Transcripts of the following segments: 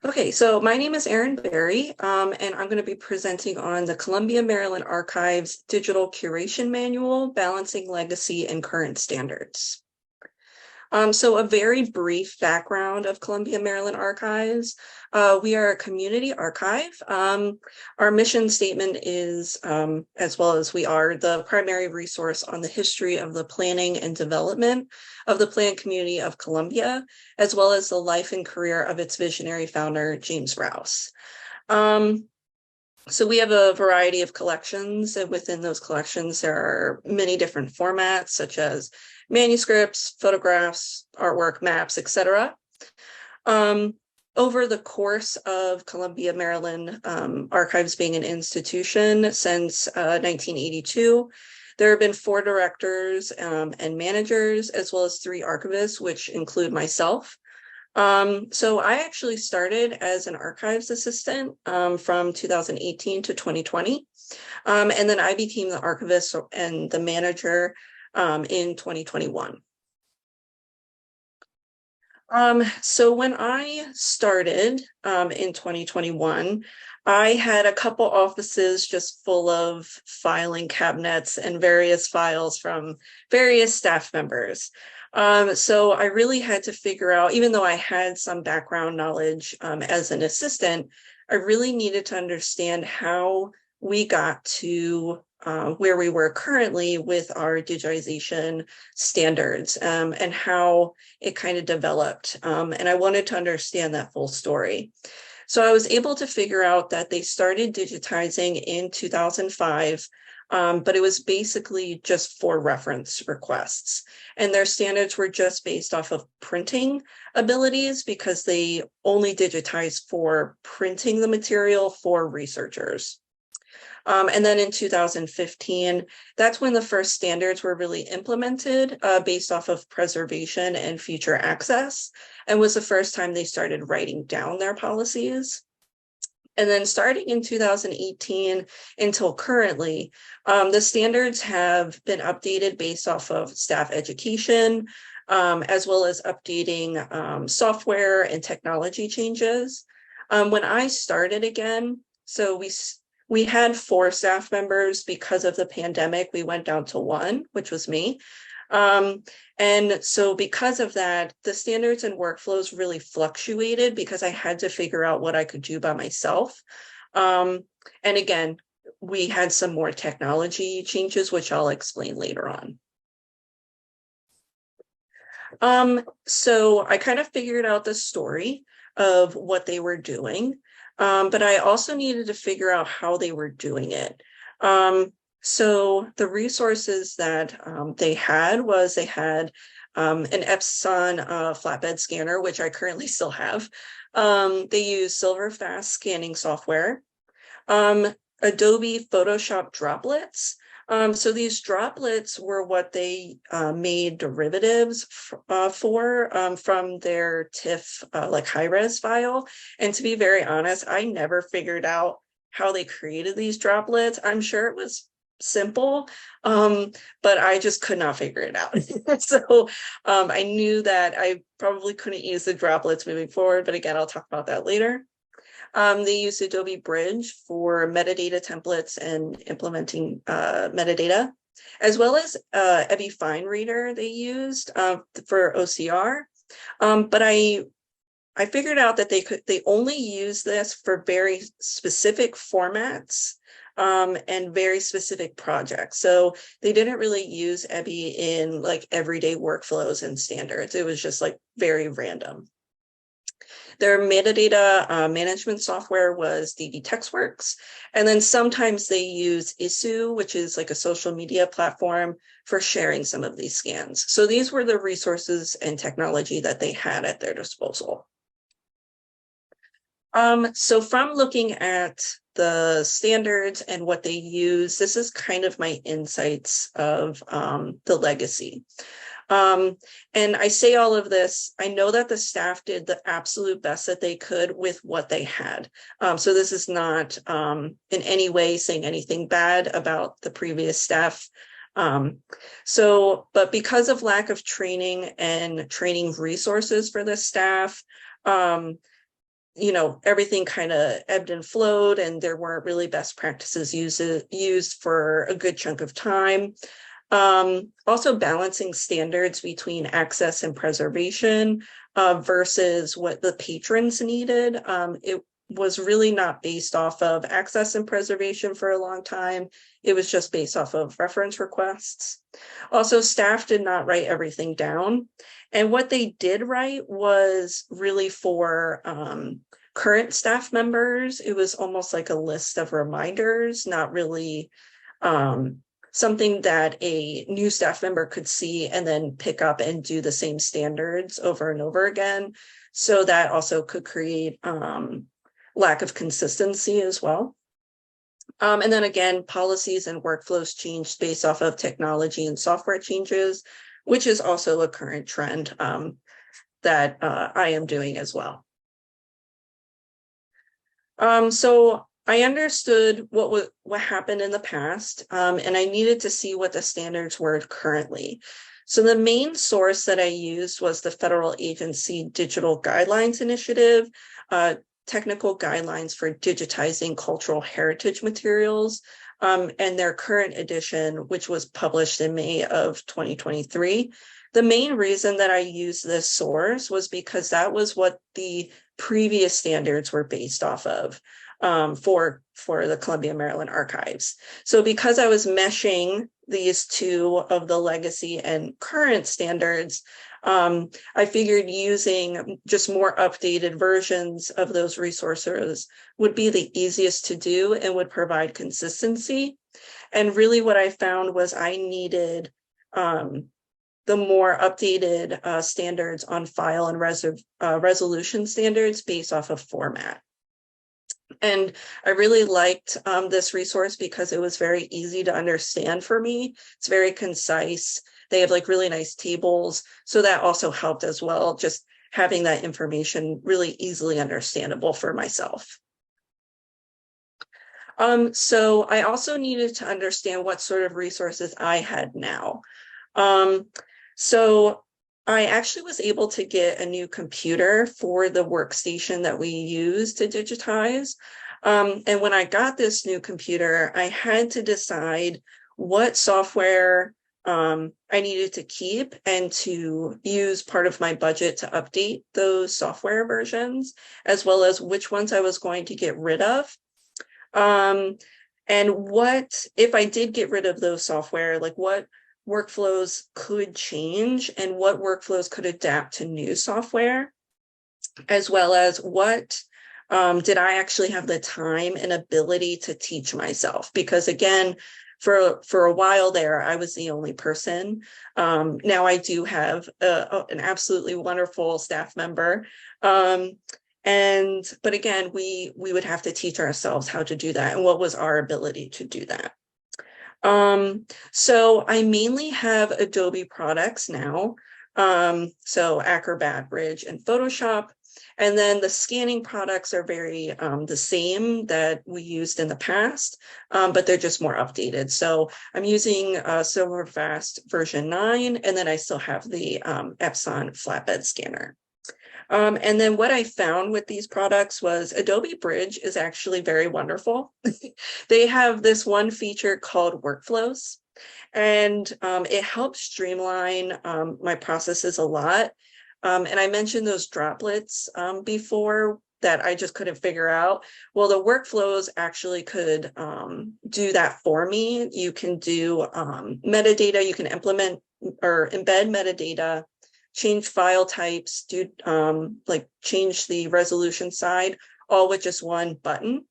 Okay, so my name is Erin Berry, and I'm going to be presenting on the Columbia, Maryland Archives Digital Curation Manual, Balancing Legacy and Current Standards. So a very brief background of Columbia, Maryland Archives. We are a community archive. Our mission statement is, as well as we are the primary resource on the history of the planning and development of the planned community of Columbia, as well as the life and career of its visionary founder, James Rouse. So we have a variety of collections, and within those collections, there are many different formats, such as manuscripts, photographs, artwork, maps, etc. Over the course of Columbia, Maryland Archives being an institution since 1982, there have been 4 directors and managers, as well as 3 archivists, which include myself. So I actually started as an archives assistant from 2018 to 2020. And then I became the archivist and the manager in 2021. So when I started in 2021, I had a couple offices just full of filing cabinets and various files from various staff members. So I really had to figure out, even though I had some background knowledge as an assistant, I really needed to understand how we got to where we were currently with our digitization standards and how it kind of developed. And I wanted to understand that full story. So I was able to figure out that they started digitizing in 2005, but it was basically just for reference requests. And their standards were just based off of printing abilities because they only digitized for printing the material for researchers. And then in 2015, that's when the first standards were really implemented based off of preservation and future access, and was the first time they started writing down their policies. And then starting in 2018 until currently, the standards have been updated based off of staff education, as well as updating software and technology changes. When I started again, so we had 4 staff members. Because of the pandemic, we went down to 1, which was me. And so because of that, the standards and workflows really fluctuated because I had to figure out what I could do by myself. And again, we had some more technology changes, which I'll explain later on. So I kind of figured out the story of what they were doing, but I also needed to figure out how they were doing it. So the resources that they had an Epson flatbed scanner, which I currently still have. They use Silverfast scanning software, Adobe Photoshop droplets. So these droplets were what they made derivatives for from their TIFF like high-res file. And to be very honest, I never figured out how they created these droplets. I'm sure it was simple, but I just could not figure it out. So I knew that I probably couldn't use the droplets moving forward, but again, I'll talk about that later. They use Adobe Bridge for metadata templates and implementing metadata, as well as Ebi Fine Reader they used for OCR. But I figured out that they only use this for very specific formats and very specific projects. So they didn't really use Ebi in like everyday workflows and standards. It was just like very random. Their metadata management software was DB TextWorks. And then sometimes they use Issuu, which is like a social media platform for sharing some of these scans. So these were the resources and technology that they had at their disposal. So from looking at the standards and what they use, this is kind of my insights of the legacy. And I say all of this, I know that the staff did the absolute best that they could with what they had. So this is not in any way saying anything bad about the previous staff. But because of lack of training and training resources for the staff, everything kind of ebbed and flowed, and there weren't really best practices used for a good chunk of time. Also balancing standards between access and preservation versus what the patrons needed. It was really not based off of access and preservation for a long time. It was just based off of reference requests. Also, staff did not write everything down. And what they did write was really for current staff members. It was almost like a list of reminders, not really something that a new staff member could see and then pick up and do the same standards over and over again. So that also could create lack of consistency as well. And then again, policies and workflows changed based off of technology and software changes, which is also a current trend that I am doing as well. So I understood what happened in the past, and I needed to see what the standards were currently. So the main source that I used was the Federal Agency Digital Guidelines Initiative, technical guidelines for digitizing cultural heritage materials, and their current edition, which was published in May of 2023. The main reason that I used this source was because that was what the previous standards were based off of for the Columbia, Maryland Archives. So because I was meshing these two of the legacy and current standards, I figured using just more updated versions of those resources would be the easiest to do and would provide consistency. And really what I found was I needed the more updated standards on file and resolution standards based off of format. And I really liked this resource because it was very easy to understand for me. It's very concise. They have like really nice tables. So that also helped as well, just having that information really easily understandable for myself. So I also needed to understand what sort of resources I had now. So I actually was able to get a new computer for the workstation that we use to digitize. And when I got this new computer, I had to decide what software I needed to keep and to use part of my budget to update those software versions, as well as which ones I was going to get rid of. And what, if I did get rid of those software, like what workflows could change and what workflows could adapt to new software, as well as what did I actually have the time and ability to teach myself? Because again, for a while there, I was the only person. Now I do have an absolutely wonderful staff member. But again, we would have to teach ourselves how to do that and what was our ability to do that. So I mainly have Adobe products now. So Acrobat, Bridge, and Photoshop. And then the scanning products are very the same that we used in the past, but they're just more updated. So I'm using Silverfast version 9, and then I still have the Epson flatbed scanner. And then what I found with these products was Adobe Bridge is actually very wonderful. They have this one feature called workflows, and it helps streamline my processes a lot. And I mentioned those droplets before that I just couldn't figure out. Well, the workflows actually could do that for me. You can do metadata, you can implement or embed metadata, change file types, do like change the resolution side, all with just one button,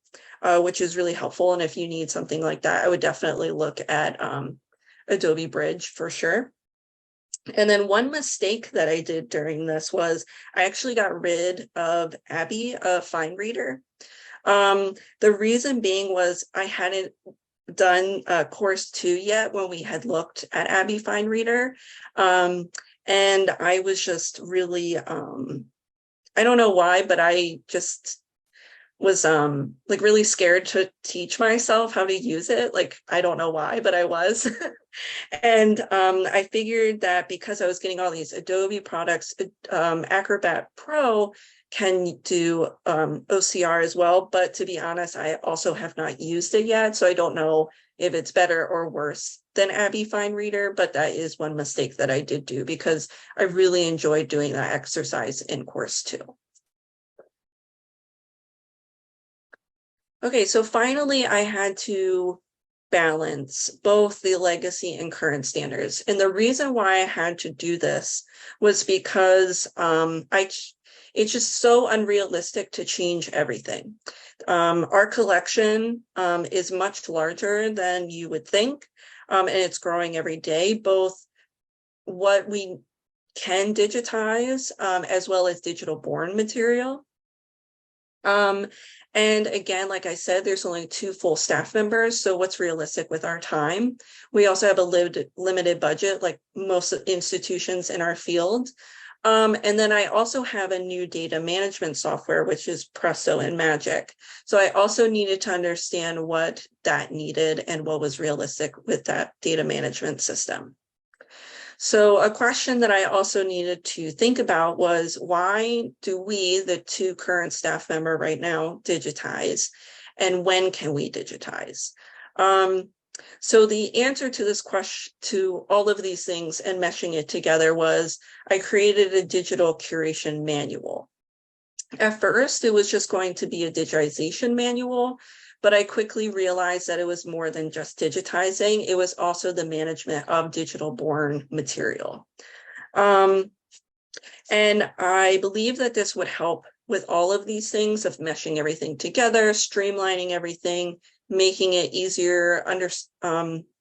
which is really helpful. And if you need something like that, I would definitely look at Adobe Bridge for sure. And then one mistake that I did during this was I actually got rid of Abby, a fine reader. The reason being was I hadn't done course 2 yet when we had looked at Abby Fine Reader. And I was just really, I don't know why, but I just was like really scared to teach myself how to use it. Like, I don't know why, but I was. And I figured that because I was getting all these Adobe products, Acrobat Pro can do OCR as well, but to be honest, I also have not used it yet, so I don't know if it's better or worse than Abby Fine Reader, but that is one mistake that I did do because I really enjoyed doing that exercise in course 2. Okay, so finally I had to balance both the legacy and current standards. And the reason why I had to do this was because it's just so unrealistic to change everything. Our collection is much larger than you would think, and it's growing every day, both what we can digitize as well as digital born material. And again, like I said, there's only 2 full staff members. So what's realistic with our time? We also have a limited budget, like most institutions in our field. And then I also have a new data management software, which is Presto and Magic. So I also needed to understand what that needed and what was realistic with that data management system. So a question that I also needed to think about was, why do we, the 2 current staff member right now, digitize, and when can we digitize? So the answer to this question, to all of these things and meshing it together, was I created a digital curation manual. At first, it was just going to be a digitization manual, but I quickly realized that it was more than just digitizing. It was also the management of digital born material. And I believe that this would help with all of these things of meshing everything together, streamlining everything, making it easier,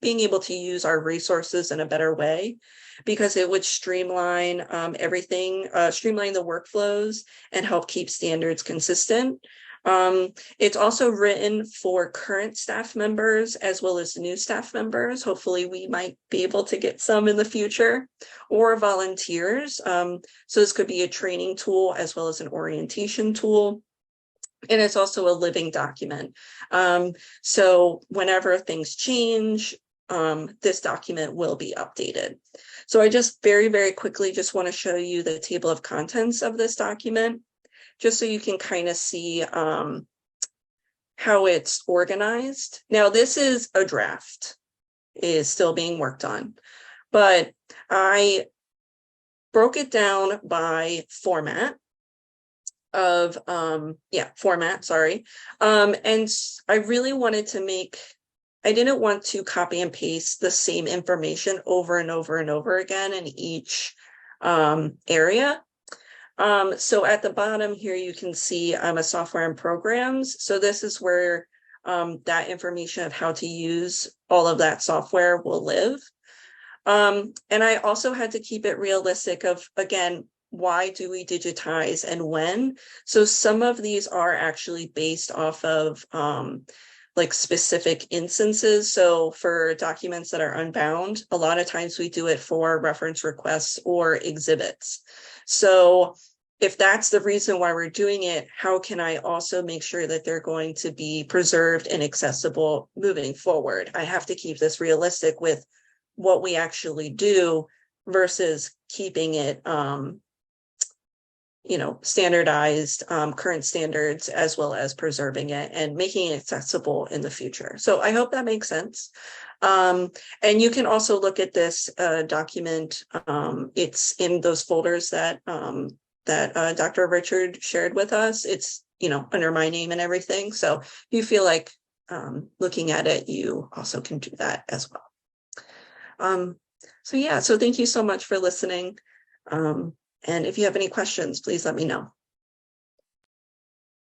being able to use our resources in a better way, because it would streamline everything, streamline the workflows and help keep standards consistent. It's also written for current staff members as well as new staff members. Hopefully we might be able to get some in the future, or volunteers. So this could be a training tool as well as an orientation tool. And it's also a living document. So whenever things change, this document will be updated. So I just very, very quickly just want to show you the table of contents of this document, just so you can kind of see how it's organized. Now, this is a draft, it is still being worked on, but I broke it down by format of, format, sorry. And I really wanted to I didn't want to copy and paste the same information over and over and over again in each area. So at the bottom here, you can see a software and programs. So this is where that information of how to use all of that software will live. And I also had to keep it realistic of, again, why do we digitize and when? So some of these are actually based off of like specific instances. So for documents that are unbound, a lot of times we do it for reference requests or exhibits. So if that's the reason why we're doing it, how can I also make sure that they're going to be preserved and accessible moving forward? I have to keep this realistic with what we actually do versus keeping it standardized, current standards, as well as preserving it and making it accessible in the future. So I hope that makes sense. And you can also look at this document. It's in those folders that Dr. Richard shared with us. It's, under my name and everything. So if you feel like looking at it, you also can do that as well. So thank you so much for listening. And if you have any questions, please let me know.